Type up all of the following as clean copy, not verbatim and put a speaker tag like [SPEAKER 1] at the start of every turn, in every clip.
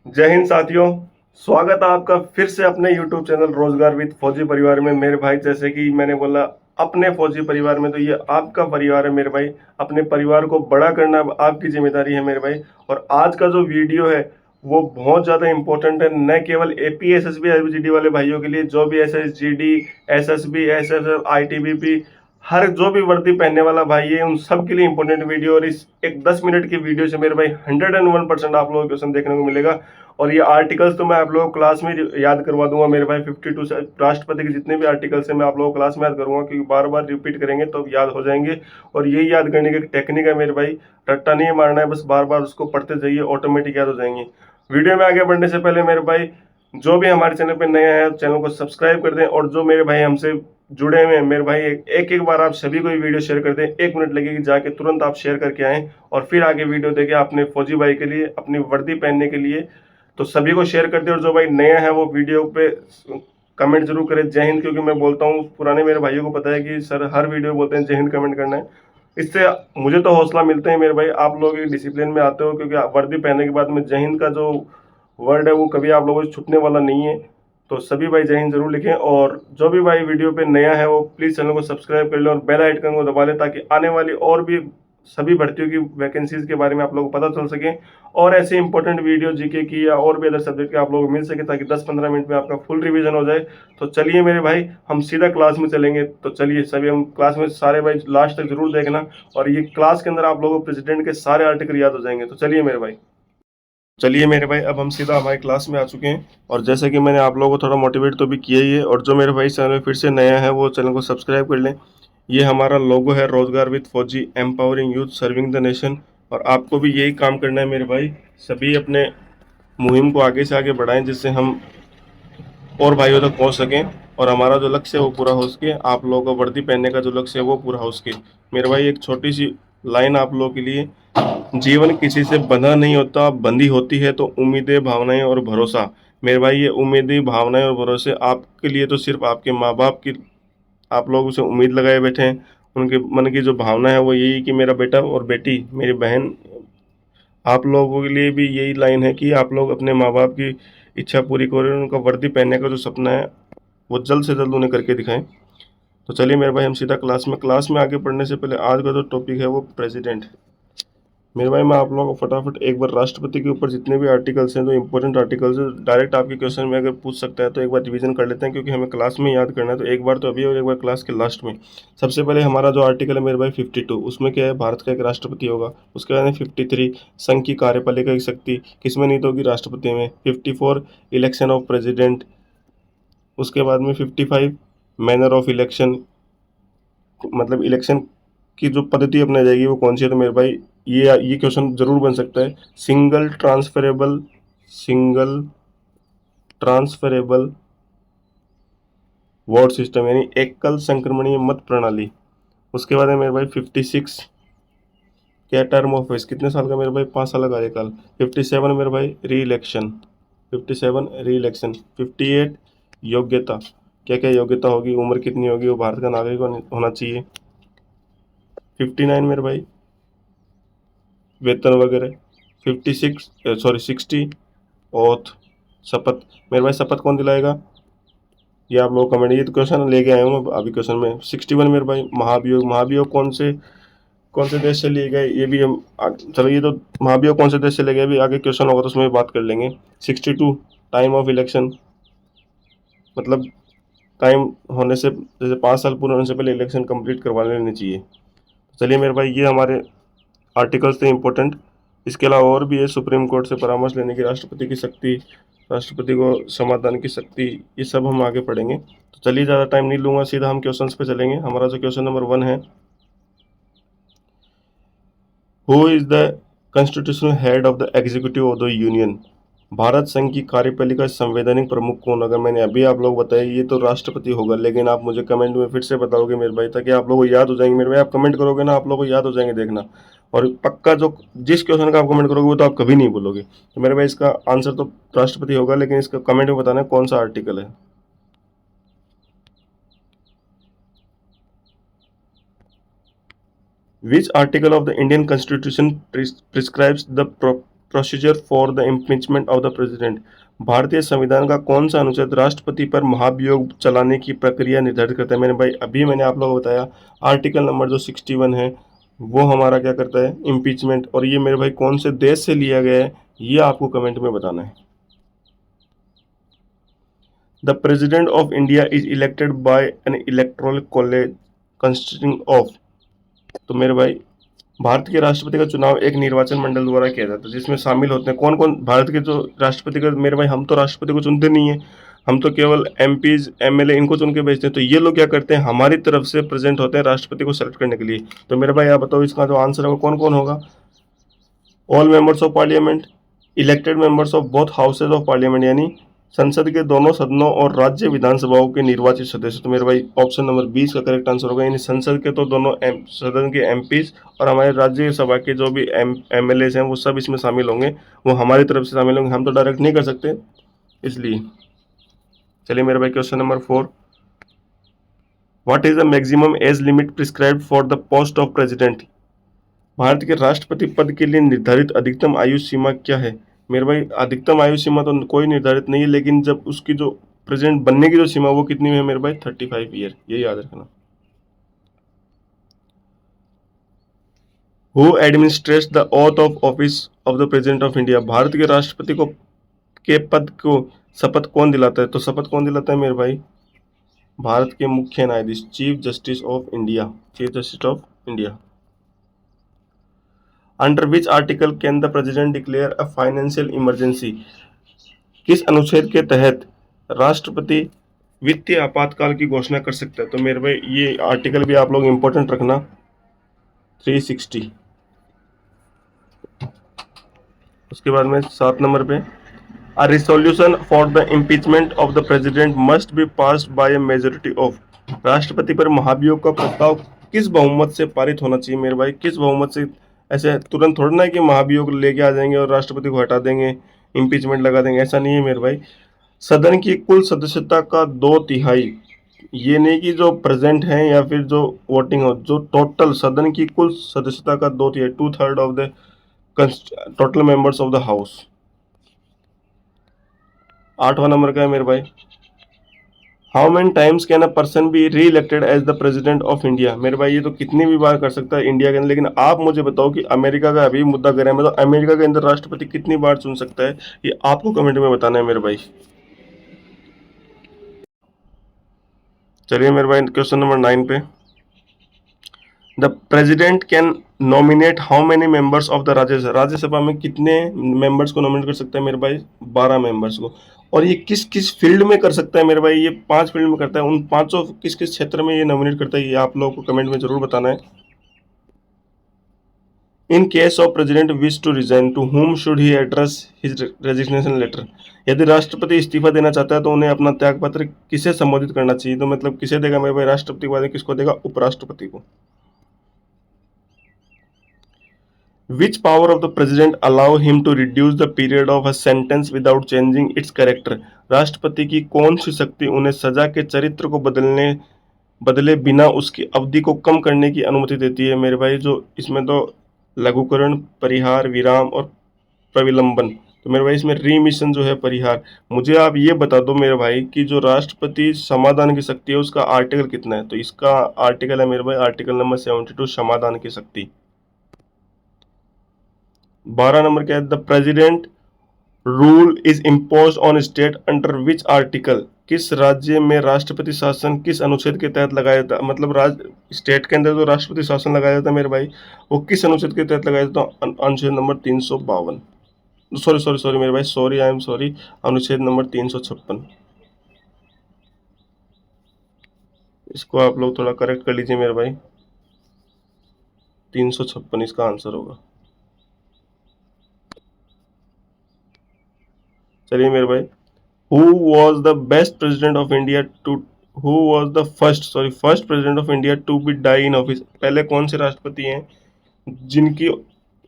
[SPEAKER 1] जय हिंद साथियों। स्वागत है आपका फिर से अपने YouTube चैनल रोजगार विद फौजी परिवार में। मेरे भाई, जैसे कि मैंने बोला, अपने फौजी परिवार में, तो ये आपका परिवार है मेरे भाई। अपने परिवार को बड़ा करना अब आपकी जिम्मेदारी है मेरे भाई। और आज का जो वीडियो है वो बहुत ज़्यादा इंपॉर्टेंट है, न केवल एपी एसएसबी आईजीडी वाले भाइयों के लिए, जो भी एसएसजीडी, एसएसबी, एसएसएफ, आईटीबीपी, हर जो भी वर्दी पहनने वाला भाई है, उन सब के लिए इंपॉर्टेंट वीडियो। और इस एक 10 मिनट की वीडियो से मेरे भाई 101% आप लोगों को क्वेश्चन देखने को मिलेगा। और ये आर्टिकल्स तो मैं आप लोगों को क्लास में याद करवा दूंगा मेरे भाई। 52 राष्ट्रपति के जितने भी आर्टिकल्स हैं मैं आप लोगों को क्लास में याद करूंगा, क्योंकि बार बार रिपीट करेंगे तो याद हो जाएंगे। और यही याद करने की टेक्निक है मेरे भाई। रट्टा नहीं मारना है, बस बार बार उसको पढ़ते जाइए, ऑटोमेटिक याद हो जाएंगे। वीडियो में आगे बढ़ने से पहले मेरे भाई, जो भी हमारे चैनल पे नए हैं चैनल को सब्सक्राइब कर दें। और जो मेरे भाई हमसे जुड़े हुए हैं मेरे भाई, एक एक बार आप सभी को ये वीडियो शेयर कर दें। 1 मिनट लगेगी, जाके तुरंत आप शेयर करके आएँ और फिर आगे वीडियो देखें अपने फौजी भाई के लिए, अपनी वर्दी पहनने के लिए। तो सभी को शेयर कर दे। और जो भाई नया है वो वीडियो पे कमेंट जरूर करें जय हिंद, क्योंकि मैं बोलता हूँ, पुराने मेरे भाइयों को पता है कि सर हर वीडियो बोलते हैं जय हिंद कमेंट करना है। इससे मुझे तो हौसला मिलता है मेरे भाई, आप लोग एक डिसिप्लिन में आते हो, क्योंकि वर्दी पहनने के बाद में जय हिंद का जो वर्ड है वो कभी आप लोगों से छूटने वाला नहीं है। तो सभी भाई जय हिंद जरूर लिखें। और जो भी भाई वीडियो पे नया है वो प्लीज़ चैनल को सब्सक्राइब कर ले और बेल आइकन को दबा ले, ताकि आने वाली और भी सभी भर्तियों की वैकेंसीज के बारे में आप लोगों को पता चल सके। और ऐसे इंपॉर्टेंट वीडियो जीके की या और भी अदर सब्जेक्ट के आप लोगों को मिल सके, ताकि 10-15 मिनट में आपका फुल रिवीजन हो जाए। तो चलिए मेरे भाई, हम सीधा क्लास में चलेंगे। तो चलिए सभी हम क्लास में, सारे भाई लास्ट तक जरूर देखना। और ये क्लास के अंदर आप लोगों को प्रेसिडेंट के सारे आर्टिकल याद हो जाएंगे। तो चलिए मेरे भाई, चलिए मेरे भाई, अब हम सीधा हमारी क्लास में आ चुके हैं। और जैसे कि मैंने आप लोगों को थोड़ा मोटिवेट तो भी किया ही है, और जो मेरे भाई चैनल में फिर से नया है वो चैनल को सब्सक्राइब कर लें। ये हमारा लोगो है, रोजगार विद फौजी, empowering youth serving the nation. और आपको भी यही काम करना है मेरे भाई। सभी अपने मुहिम को आगे से आगे बढ़ाएं, जिससे हम और भाइयों तक पहुंच सकें और हमारा जो लक्ष्य है वो पूरा हो सके। आप लोगों को वर्दी पहनने का जो लक्ष्य है वो पूरा हो सके। मेरे भाई एक छोटी सी लाइन आप लोगों के लिए। जीवन किसी से बंधा नहीं होता, बंधी होती है तो उम्मीदें, भावनाएं और भरोसा। मेरे भाई ये उम्मीदें, भावनाएं और भरोसे आपके लिए तो सिर्फ आपके माँ बाप की, आप लोग उसे उम्मीद लगाए बैठे हैं। उनके मन की जो भावना है वो यही कि मेरा बेटा और बेटी, मेरी बहन, आप लोगों के लिए भी यही लाइन है कि आप लोग अपने माँ बाप की इच्छा पूरी करें। उनका वर्दी पहनने का जो सपना है वो जल्द से जल्द उन्हें करके दिखाएं। तो चलिए मेरे भाई, हम सीधा क्लास में आगे बढ़ने से पहले आज का जो टॉपिक है वो प्रेसिडेंट। मेरे भाई मैं आप लोगों को फटाफट एक बार राष्ट्रपति के ऊपर जितने भी आर्टिकल्स हैं, जो इंपॉर्टेंट आर्टिकल्स हैं, डायरेक्ट आपके क्वेश्चन में अगर पूछ सकता है तो एक बार रिवीजन कर लेते हैं, क्योंकि हमें क्लास में याद करना है। तो एक बार तो अभी और एक बार क्लास के लास्ट में। सबसे पहले हमारा जो आर्टिकल है मेरे भाई 52, उसमें क्या है, भारत का एक राष्ट्रपति होगा। उसके बाद में 53, संघ की कार्यपालिका की शक्ति किसमें नहीं तो होगी, राष्ट्रपति में। 54, इलेक्शन ऑफ प्रेसिडेंट। उसके बाद में 55, मैनर ऑफ इलेक्शन, मतलब इलेक्शन की जो पद्धति अपनाई जाएगी वो कौन सी है। तो मेरे भाई ये क्वेश्चन जरूर बन सकता है। सिंगल ट्रांसफरेबल वोट सिस्टम, यानी एकल संक्रमणीय मत प्रणाली। उसके बाद है मेरे भाई 56, क्या टर्म ऑफ ऑफिस, कितने साल का मेरे भाई, 5 साल का कार्यकाल। 57 मेरे भाई, री इलेक्शन। 57 री इलेक्शन। 58, योग्यता, क्या क्या योग्यता होगी, उम्र कितनी होगी, वो भारत का नागरिक होना चाहिए। 59 मेरे भाई, वेतन वगैरह। 56, सॉरी 60, ओथ, शपथ। मेरे भाई शपथ कौन दिलाएगा, ये आप लोग कमेंट, ये तो क्वेश्चन लेके आया हूँ मैं अभी क्वेश्चन में। 61 मेरे भाई, महाभियोग। महाभियोग कौन से देश से लिए गए, ये भी हम चलो, ये तो महाभियोग कौन से देश से लिए गए भी आगे क्वेश्चन होगा तो उसमें बात कर लेंगे। 62, टाइम ऑफ इलेक्शन, मतलब टाइम होने से, जैसे 5 साल पूरे होने से पहले इलेक्शन कंप्लीट करवा लेने चाहिए। चलिए मेरे भाई, ये हमारे आर्टिकल्स थे इंपॉर्टेंट। इसके अलावा और भी है, सुप्रीम कोर्ट से परामर्श लेने की राष्ट्रपति की शक्ति, राष्ट्रपति को समाधान की शक्ति, ये सब हम आगे पढ़ेंगे। तो चलिए ज़्यादा टाइम नहीं लूँगा, सीधा हम क्वेश्चंस पे चलेंगे। हमारा जो क्वेश्चन नंबर 1 है, who is the constitutional head of the executive of the union. Bharat संघ की कार्यपालिका संवैधानिक प्रमुख कौन। अगर मैंने अभी आप लोग बताया ये तो राष्ट्रपति होगा, लेकिन आप मुझे कमेंट में फिर से बताओगे मेरे भाई, ताकि आप लोगों को याद हो जाएंगे मेरे भाई। आप कमेंट करोगे ना, आप लोगों को याद हो जाएंगे, देखना। और पक्का जो जिस क्वेश्चन का आप कमेंट करोगे वो तो आप कभी नहीं बोलोगे। तो मेरे भाई इसका आंसर तो राष्ट्रपति होगा, लेकिन इसका कमेंट में बताना है कौन सा आर्टिकल है। Which article of the Indian constitution prescribes the procedure for the impeachment of the president? भारतीय संविधान का कौन सा अनुच्छेद राष्ट्रपति पर महाभियोग चलाने की प्रक्रिया निर्धारित करता है? मैंने आप लोगों को बताया आर्टिकल नंबर जो 61 है वो हमारा क्या करता है, इम्पीचमेंट। और ये मेरे भाई कौन से देश से लिया गया है ये आपको कमेंट में बताना है। The president of India is elected by N electoral college consisting of. तो मेरे भाई भारत के राष्ट्रपति का चुनाव एक निर्वाचन मंडल द्वारा किया जाता है जिसमें शामिल होते हैं कौन कौन भारत के जो राष्ट्रपति का। मेरे भाई हम तो राष्ट्रपति को चुनते नहीं है, हम तो केवल एमपीज एमएलए इनको चुन के भेजते हैं। तो ये लोग क्या करते हैं, हमारी तरफ से प्रेजेंट होते हैं राष्ट्रपति को सेलेक्ट करने के लिए। तो मेरे भाई आप बताओ इसका जो आंसर होगा कौन कौन होगा? All members of parliament, elected members of both houses of parliament यानी संसद के दोनों सदनों और राज्य विधानसभाओं के निर्वाचित सदस्य। तो मेरे भाई ऑप्शन नंबर 20 का करेक्ट आंसर होगा, यानी संसद के तो दोनों सदन के एमपीज और हमारे राज्यसभा के जो भी एमएलए हैं वो सब इसमें शामिल होंगे, वो हमारी तरफ से शामिल होंगे, हम तो डायरेक्ट नहीं कर सकते इसलिए। चलिए मेरे भाई question number 4, what is the maximum age limit prescribed for the post of president? Bharat के राष्ट्रपति पद के लिए निर्धारित अधिकतम आयु सीमा क्या है? मेरे भाई अधिकतम आयु सीमा तो कोई निर्धारित नहीं है, लेकिन जब उसकी जो प्रेसिडेंट बनने की जो सीमा वो कितनी है मेरे भाई, 35 ईयर, ये याद रखना। Who administrates the oath of office of the president of India? Bharat के राष्ट्रपति को के पद को शपथ कौन दिलाता है? तो शपथ कौन दिलाता है मेरे भाई? भारत के मुख्य न्यायाधीश, chief justice of India, chief justice of India. Under which article can the president declare a financial emergency? किस अनुच्छेद के तहत राष्ट्रपति वित्तीय आपातकाल की घोषणा कर सकता है? तो मेरे भाई ये आर्टिकल भी आप लोग इंपॉर्टेंट रखना, 360। उसके बाद में 7 नंबर पे, a resolution for the impeachment of the president must be passed by a majority of. राष्ट्रपति पर महाभियोग का प्रस्ताव किस बहुमत से पारित होना चाहिए मेरे भाई? किस बहुमत से? ऐसे तुरंत थोड़ा ना है कि महाभियोग लेके आ जाएंगे और राष्ट्रपति को हटा देंगे, इम्पीचमेंट लगा देंगे, ऐसा नहीं है मेरे भाई। सदन की कुल सदस्यता का 2/3, ये नहीं कि जो प्रेजेंट हैं या फिर जो वोटिंग हो, जो टोटल सदन की कुल सदस्यता का 2/3, 2/3 of the total members of the house. 8वां नंबर का है मेरे भाई, how many times can a person be reelected as the president of India? मेरे भाई ये तो कितनी भी बार कर सकता है इंडिया के अंदर, लेकिन आप मुझे बताओ कि अमेरिका का अभी मुद्दा करें मैं, तो अमेरिका के अंदर राष्ट्रपति कितनी बार चुन सकता है, ये आपको कमेंट में बताना है मेरे भाई। चलिए मेरे भाई क्वेश्चन नंबर 9 पे, the president can nominate how many members of the Rajya Sabha? Rajya Sabha में कितने मेंबर्स को नॉमिनेट कर सकता है मेरे भाई? 12 मेंबर्स को। और ये किस किस फील्ड में कर सकता है मेरे भाई? ये 5 फील्ड में करता है। उन पांचों किस किस क्षेत्र में ये नॉमिनेट करता है, ये आप लोगों को कमेंट में जरूर बताना है। In case of president wish to resign, to whom should he address his resignation letter? यदि राष्ट्रपति इस्तीफा देना चाहता है तो उन्हें अपना त्यागपत्र किसे संबोधित करना चाहिए? तो मतलब किसे देगा मेरे भाई? राष्ट्रपति के बाद किसको देगा? उपराष्ट्रपति को। Which power of the president allow him to reduce the period of a sentence without changing its character? राष्ट्रपति की कौन सी शक्ति उन्हें सजा के चरित्र को बदले बिना उसकी अवधि को कम करने की अनुमति देती है मेरे भाई? जो इसमें तो लघुकरण, परिहार, विराम और प्रविलंबन। तो मेरे भाई इसमें रीमिशन जो है परिहार। मुझे आप ये बता दो मेरे भाई कि जो राष्ट्रपति समाधान की शक्ति है उसका आर्टिकल कितना है? तो इसका आर्टिकल है मेरे भाई आर्टिकल नंबर 72, समाधान की शक्ति। 12 नंबर क्या है, the president rule is impose on state under which article? किस राज्य में राष्ट्रपति शासन किस अनुच्छेद के तहत लगाया जाता है? मतलब स्टेट के अंदर जो राष्ट्रपति शासन लगाया जाता है मेरे भाई वो किस अनुच्छेद के तहत लगाया जाता है? अनुच्छेद नंबर 352। सॉरी मेरे भाई, सॉरी आई एम सॉरी, अनुच्छेद नंबर 356। इसको आप लोग थोड़ा करेक्ट कर लीजिए मेरे भाई, 356 इसका आंसर होगा। चलिए मेरे भाई, who was the best president of India to who was the first president of India to be die in office? पहले कौन से राष्ट्रपति हैं जिनकी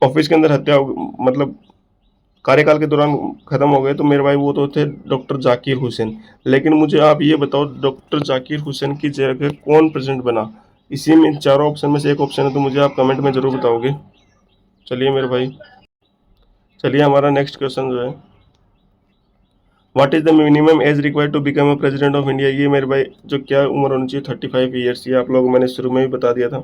[SPEAKER 1] ऑफिस के अंदर हत्या मतलब कार्यकाल के दौरान खत्म हो गए? तो मेरे भाई वो तो थे डॉक्टर जाकिर हुसैन। लेकिन मुझे आप ये बताओ डॉक्टर जाकिर हुसैन की जगह कौन प्रेसिडेंट बना? इसी में चारों ऑप्शन में से एक ऑप्शन है, तो मुझे आप कमेंट में जरूर बताओगे। चलिए मेरे भाई, चलिए हमारा नेक्स्ट क्वेश्चन जो है, what is the minimum age required to become a president of India. ये मेरे भाई जो क्या उम्र होनी चाहिए, 35 ईयर्स। ये आप लोगों को मैंने शुरू में भी बता दिया था।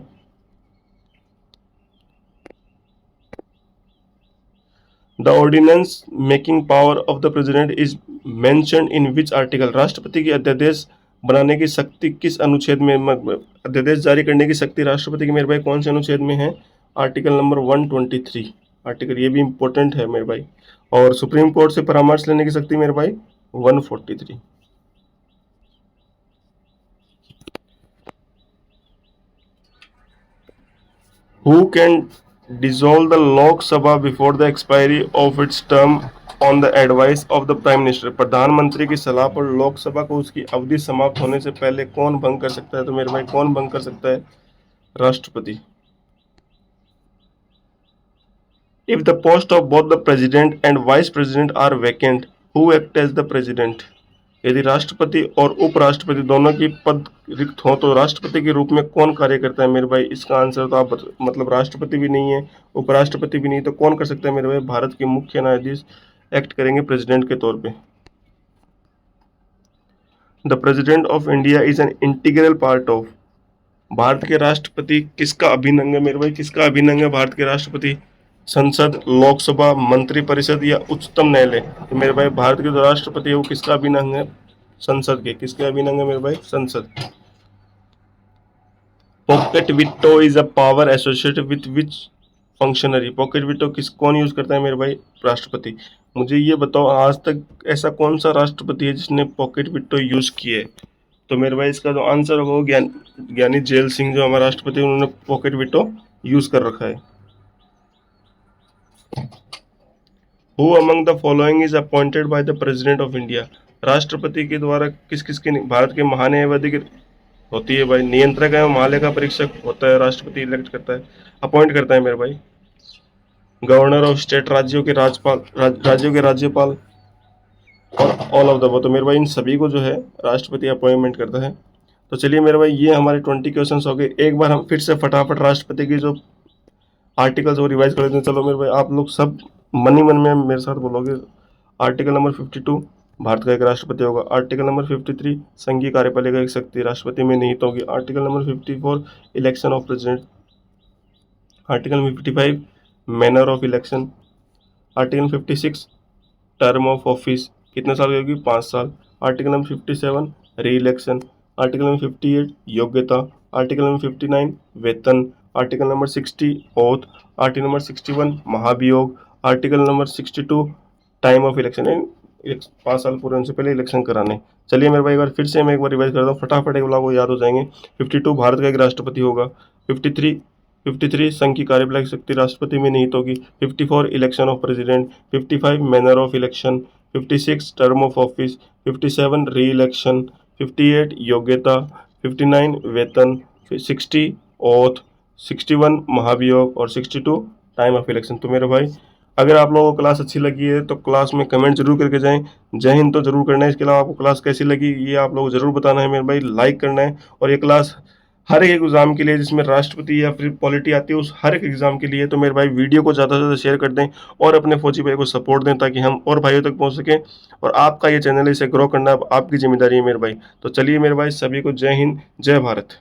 [SPEAKER 1] The ordinance making power of the president is mentioned in which article. राष्ट्रपति की अध्यादेश बनाने की शक्ति किस अनुच्छेद में, अध्यादेश जारी करने की शक्ति राष्ट्रपति की मेरे भाई कौन से अनुच्छेद में है? Article number 123 article. ये भी इंपॉर्टेंट है मेरे भाई। और सुप्रीम कोर्ट से परामर्श लेने की शक्ति मेरे भाई 143। Who can dissolve the Lok Sabha before the expiry of its term on the advice of the Prime Minister। प्रधानमंत्री की सलाह पर लोकसभा को उसकी अवधि समाप्त होने से पहले कौन भंग कर सकता है? तो मेरे भाई कौन भंग कर सकता है? राष्ट्रपति। If the post of both the president and vice president are vacant, who act as the president? यदि राष्ट्रपति और उपराष्ट्रपति दोनों की पद रिक्त हो तो राष्ट्रपति के रूप में कौन कार्य करता है? मेरे भाई इसका आंसर तो आप मतलब राष्ट्रपति भी नहीं है, उपराष्ट्रपति भी नहीं, तो कौन कर सकता है मेरे भाई? भारत के मुख्य न्यायाधीश एक्ट करेंगे प्रेसिडेंट के तौर पे। The president of India is an integral part of. Bharat के राष्ट्रपति किसका अभिन्न अंग है मेरे भाई? किसका अभिन्न अंग है भारत के राष्ट्रपति? संसद, लोकसभा, मंत्रिपरिषद या उच्चतम न्यायालय? तो मेरे भाई भारत के जो राष्ट्रपति है वो किसका अभिन्न अंग है? संसद के। किसके अभिन्न अंग है मेरे भाई? संसद। Pocket veto is a power associated with which functionary. Pocket veto किस कौन यूज करता है मेरे भाई? राष्ट्रपति। मुझे ये बताओ आज तक ऐसा कौन सा राष्ट्रपति है जिसने पॉकेट विटो यूज किए? तो मेरे भाई इसका जो आंसर होगा वो ज्ञानी जेल सिंह जो हमारा राष्ट्रपति, उन्होंने पॉकेट विटो यूज कर रखा है। Who among the following is appointed by the President of India? राष्ट्रपति के द्वारा किस किस के भारत के महान्यायवादी की होती है भाई? नियंत्रक एवं महालेखा परीक्षक होता है, राष्ट्रपति इलेक्ट करता है, अपॉइंट करता है मेरे भाई। गवर्नर ऑफ स्टेट राज्यों के राज्यपाल, राज्यों के राज्यपाल और ऑल ऑफ द। तो मेरे भाई इन सभी को जो है राष्ट्रपति अपॉइंटमेंट करता है। तो चलिए मेरे भाई ये हमारे 20 क्वेश्चन हो गए। एक बार हम फिर से फटाफट राष्ट्रपति की जो आर्टिकल्स वो रिवाइज कर लेते हैं। चलो मेरे भाई आप लोग सब मन ही मन में मेरे साथ बोलोगे। आर्टिकल नंबर 52 भारत का एक राष्ट्रपति होगा। आर्टिकल नंबर 53 संघीय कार्यपालिका एक शक्ति राष्ट्रपति में निहित होगी। Article number 54 election of president. Article number 55 manner of election. Article 56 term of office कितने साल की होगी? 5 साल। आर्टिकल नंबर 57 री इलेक्शन। आर्टिकल नंबर 58 योग्यता। आर्टिकल नंबर 59 वेतन। Article number 60 oath. Article number 61 महाभियोग। Article number 62 time of election, 5 साल पूरे होने से पहले इलेक्शन कराने। चलिए मेरे भाई एक बार फिर से मैं एक बार रिवाइज करता हूँ, फटाफट एक बार वो याद हो जाएंगे। 52 भारत का एक राष्ट्रपति होगा। 53 संघ की कार्यपालिका शक्ति राष्ट्रपति में निहित होगी। 54 election of president. 55 manner of election. 56 term of office. 57 री इलेक्शन। 58 योग्यता। 59 वेतन। 60 ओथ। 61 महाभियोग और 62 टाइम ऑफ इलेक्शन। तो मेरे भाई अगर आप लोगों को क्लास अच्छी लगी है तो क्लास में कमेंट जरूर करके जाएं। जय हिंद तो जरूर करना है। इसके अलावा आपको क्लास कैसी लगी ये आप लोग जरूर बताना है मेरे भाई, लाइक करना है। और ये क्लास हर एक एग्जाम के लिए जिसमें राष्ट्रपति या फिर पॉलिटी आती है उस हर एक एग्जाम के लिए। तो मेरे भाई वीडियो को ज़्यादा से ज़्यादा शेयर कर दें और अपने फौजी भाई को सपोर्ट दें ताकि हम और भाइयों तक पहुँच सकें। और आपका ये चैनल इसे ग्रो करना आपकी जिम्मेदारी है मेरे भाई। तो चलिए मेरे भाई सभी को जय हिंद, जय भारत।